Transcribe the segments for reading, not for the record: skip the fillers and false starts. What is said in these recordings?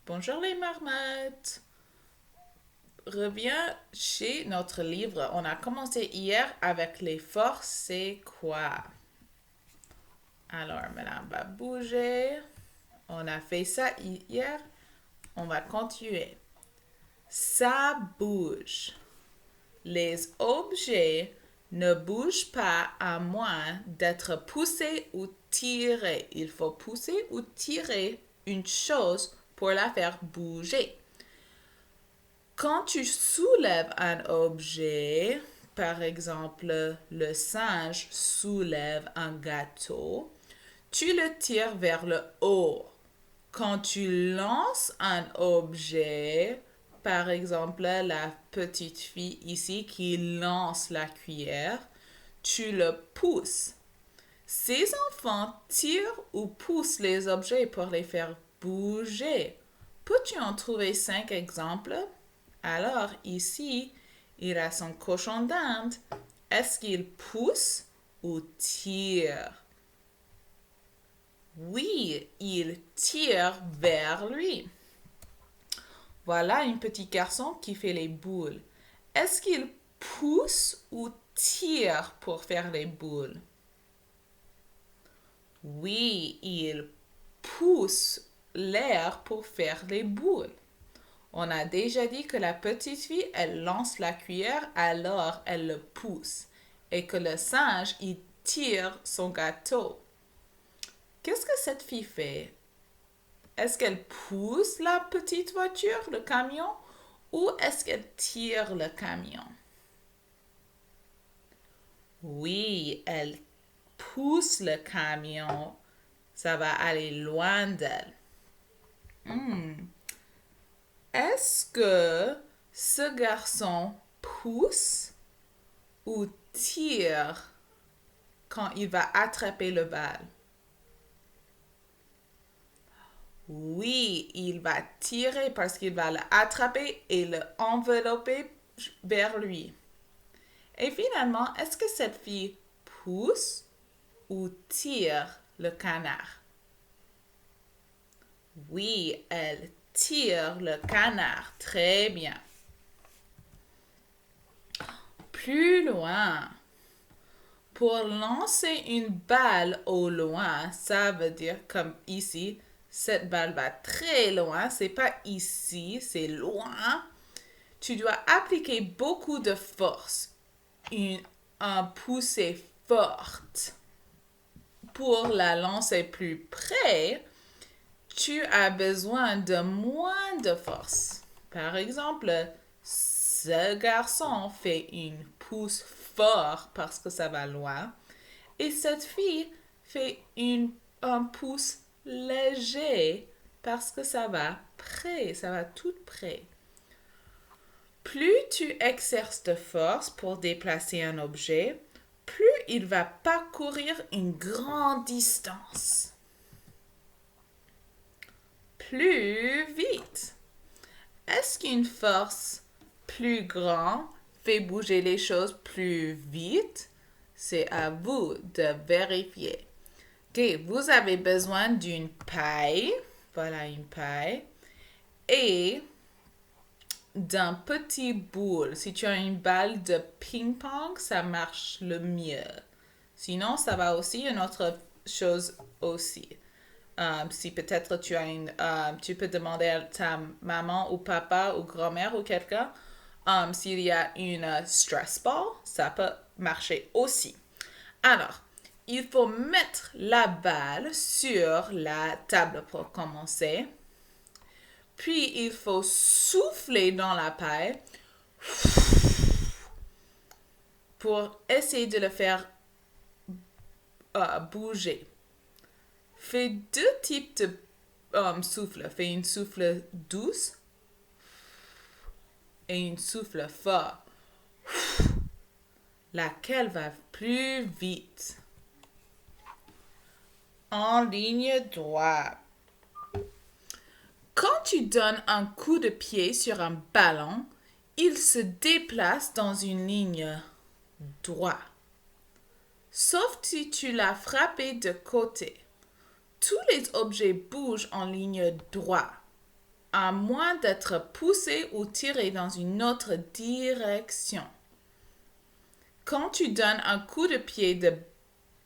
Bonjour les marmottes. Reviens chez notre livre. On a commencé hier avec les forces, c'est quoi? Alors, maintenant, on va bouger. On a fait ça hier. On va continuer. Ça bouge. Les objets ne bougent pas à moins d'être poussés ou tirés. Il faut pousser ou tirer une chose pour la faire bouger. Quand tu soulèves un objet, par exemple, le singe soulève un gâteau, tu le tires vers le haut. Quand tu lances un objet, par exemple, la petite fille ici qui lance la cuillère, tu le pousses. Ces enfants tirent ou poussent les objets pour les faire bouger. Peux-tu en trouver 5 exemples? Alors, ici, il a son cochon d'Inde. Est-ce qu'il pousse ou tire? Oui, il tire vers lui. Voilà un petit garçon qui fait les boules. Est-ce qu'il pousse ou tire pour faire les boules? Oui, il pousse l'air pour faire les boules. On a déjà dit que la petite fille, elle lance la cuillère, alors elle le pousse. Et que le singe, il tire son gâteau. Qu'est-ce que cette fille fait? Est-ce qu'elle pousse la petite voiture, le camion, ou est-ce qu'elle tire le camion? Oui, elle pousse le camion. Ça va aller loin d'elle. Est-ce que ce garçon pousse ou tire quand il va attraper le bal? Oui, il va tirer parce qu'il va l'attraper et le envelopper vers lui. Et finalement, est-ce que cette fille pousse ou tire le canard? Oui, elle tire le canard. Très bien. Plus loin. Pour lancer une balle au loin, ça veut dire comme ici, cette balle va très loin. C'est pas ici, c'est loin. Tu dois appliquer beaucoup de force. Un poussée forte. Pour la lancer plus près, tu as besoin de moins de force. Par exemple, ce garçon fait une pousse fort parce que ça va loin. Et cette fille fait un pouce léger parce que ça va près, ça va tout près. Plus tu exerces de force pour déplacer un objet, plus il va parcourir une grande distance. Plus vite. Est-ce qu'une force plus grande fait bouger les choses plus vite? C'est à vous de vérifier. Ok, vous avez besoin d'une paille. Voilà une paille. Et d'un petit boule. Si tu as une balle de ping-pong, ça marche le mieux. Sinon, ça va aussi une autre chose aussi. Si peut-être tu peux demander à ta maman ou papa ou grand-mère ou quelqu'un s'il y a une stress ball, ça peut marcher aussi. Alors, il faut mettre la balle sur la table pour commencer. Puis, il faut souffler dans la paille pour essayer de le faire bouger. Fais 2 types de souffle. Fais une souffle douce et une souffle fort. Laquelle va plus vite? En ligne droite. Quand tu donnes un coup de pied sur un ballon, il se déplace dans une ligne droite. Sauf si tu l'as frappé de côté. Tous les objets bougent en ligne droite. à moins d'être poussé ou tiré dans une autre direction. Quand tu donnes un coup de pied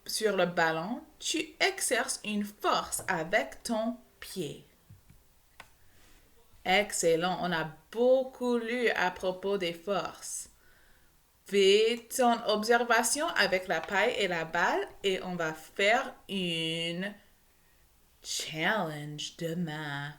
sur le ballon, tu exerces une force avec ton pied. Excellent, on a beaucoup lu à propos des forces. Fais ton observation avec la paille et la balle et on va faire une challenge demain.